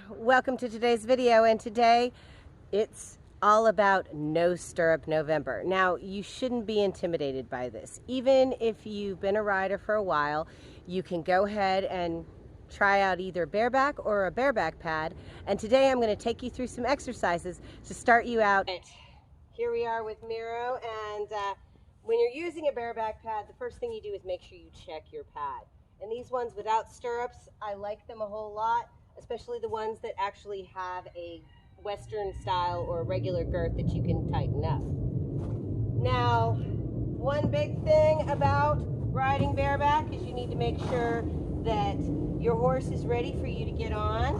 Welcome to today's video, and today it's all about No Stirrup November. Now, you shouldn't be intimidated by this. Even if you've been a rider for a while, you can go ahead and try out either bareback or a bareback pad. And today I'm going to take you through some exercises to start you out. Here we are with Miro, and when you're using a bareback pad, the first thing you do is make sure you check your pad. And these ones without stirrups, I like them a whole lot, especially the ones that actually have a Western style or a regular girth that you can tighten up. Now, one big thing about riding bareback is you need to make sure that your horse is ready for you to get on.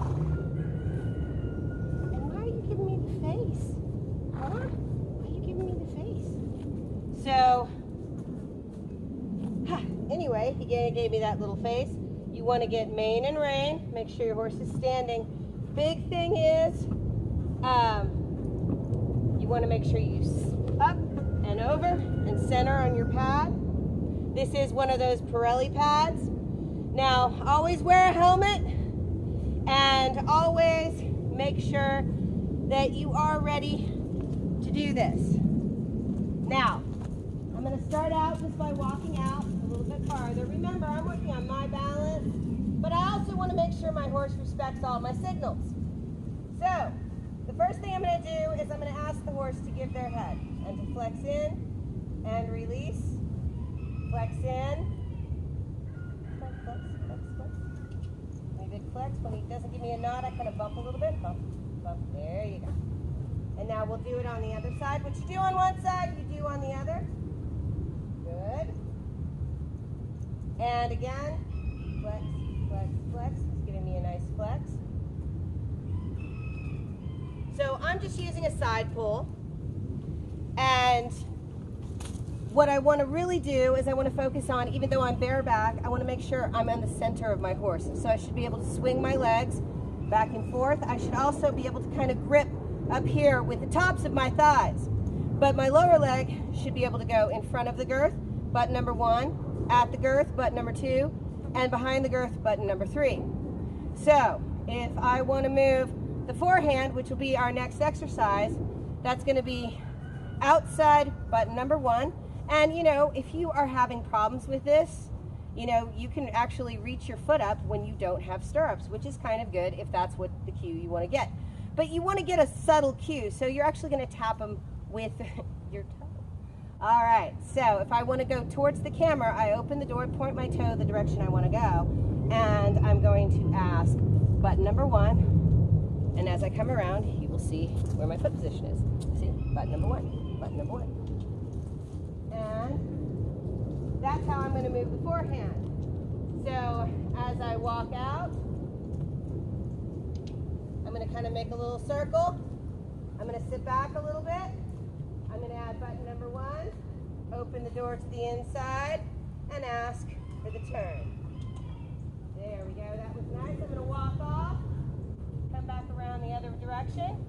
And why are you giving me the face? Huh? Why are you giving me the face? So, anyway, he gave me that little face. You want to get mane and rein, make sure your horse is standing. Big thing is, you want to make sure you up and over and center on your pad. This is one of those Pirelli pads. Now, always wear a helmet and always make sure that you are ready to do this. Now, I'm going to start out just by walking out a little bit farther. Remember, I'm working on my balance, but I also want to make sure my horse respects all my signals. So, the first thing I'm going to do is I'm going to ask the horse to give their head and to flex in and release. Flex in. Flex, flex, flex, flex. When he big flex, when he doesn't give me a nod, I kind of bump a little bit. Bump, bump. There you go. And now we'll do it on the other side. What you do on one side, you do on the other. Good. And again, flex, flex, flex. It's giving me a nice flex. So I'm just using a side pull. And what I want to really do is I want to focus on, even though I'm bareback, I want to make sure I'm in the center of my horse. So I should be able to swing my legs back and forth. I should also be able to kind of grip up here with the tops of my thighs. But my lower leg should be able to go in front of the girth, button number 1, at the girth, button number 2, and behind the girth, button number 3. So if I want to move the forehand, which will be our next exercise, that's going to be outside button number 1. And you know, if you are having problems with this, you know, you can actually reach your foot up when you don't have stirrups, which is kind of good if that's what the cue you want to get. But you want to get a subtle cue, so you're actually going to tap them with your toe. All right, so if I want to go towards the camera, I open the door, point my toe the direction I want to go, and I'm going to ask button number 1, and as I come around, you will see where my foot position is. See, button number 1, button number 1. And that's how I'm going to move the forehand. So as I walk out, I'm going to kind of make a little circle. I'm going to sit back a little bit. I'm going to add button number 1, open the door to the inside, and ask for the turn. There we go. That was nice. I'm going to walk off, come back around the other direction.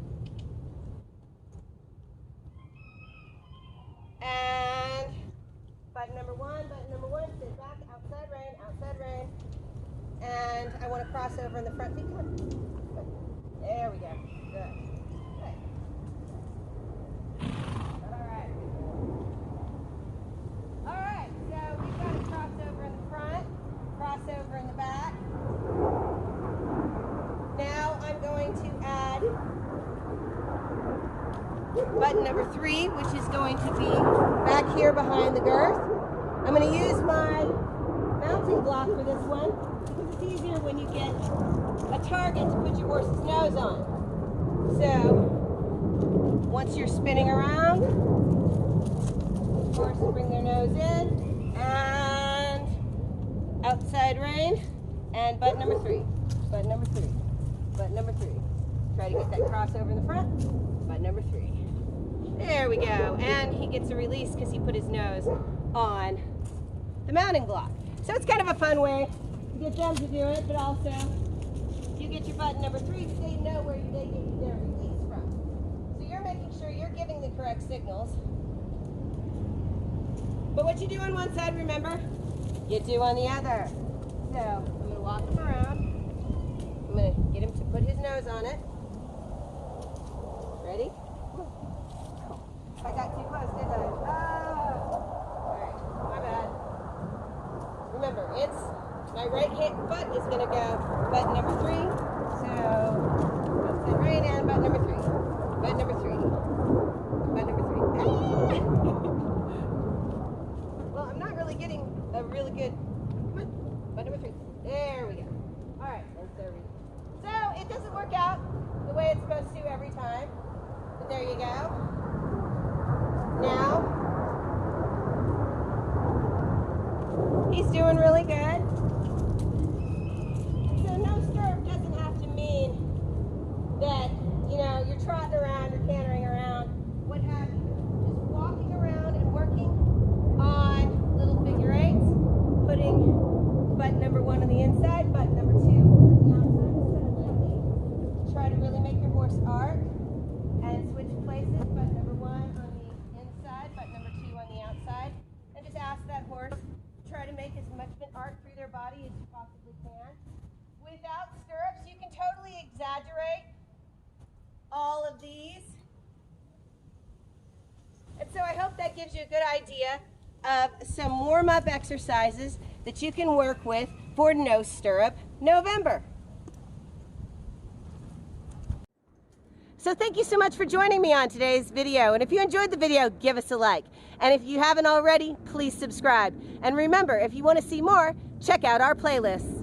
And button number 1, sit back, outside rein, and I want to cross over in the front feet. Come on. Good. There we go. Good. All right, so we've got a crossover in the front, crossover in the back. Now I'm going to add button number 3, which is going to be back here behind the girth. I'm going to use my mounting block for this one because it's easier when you get a target to put your horse's nose on. So once you're spinning around, horse will bring their nose in and outside rein, and button number 3, button number 3, button number 3. Try to get that crossover in the front, button number 3. There we go, and he gets a release because he put his nose on the mounting block. So it's kind of a fun way to get them to do it, but also you get your button number 3 so they know where they get their release from. So you're making sure you're giving the correct signals. But what you do on one side, remember, you do on the other. So I'm going to walk them around. I'm going to Get him to put his nose on it. Ready? I got too close, didn't I? Alright, my bad. Remember, my right foot is going to go button number 3. So, let's sit right in button number 3. Button number 3. Button number 3. Ah! Well, I'm not really getting a really good. Come on. Button number 3. There we go. Alright, there we go. So, it doesn't work out the way it's supposed to every time. But there you go. Now, he's doing really good. So no stirrup doesn't have to mean that, you're trotting around or cantering around, what have you. Just walking around and working on little figure 8s, putting button number 1 on the inside, button number 2 on the outside instead of lightly. Try to really make your horse arc and switch places, button number 1 on the inside, button number 2 on the outside, and just ask that horse to try to make as much of an arc through their body as you possibly can. Without stirrups, you can totally exaggerate all of these. And so I hope that gives you a good idea of some warm-up exercises that you can work with for No Stirrup November. So thank you so much for joining me on today's video. And if you enjoyed the video, give us a like. And if you haven't already, please subscribe. And remember, if you want to see more, check out our playlists.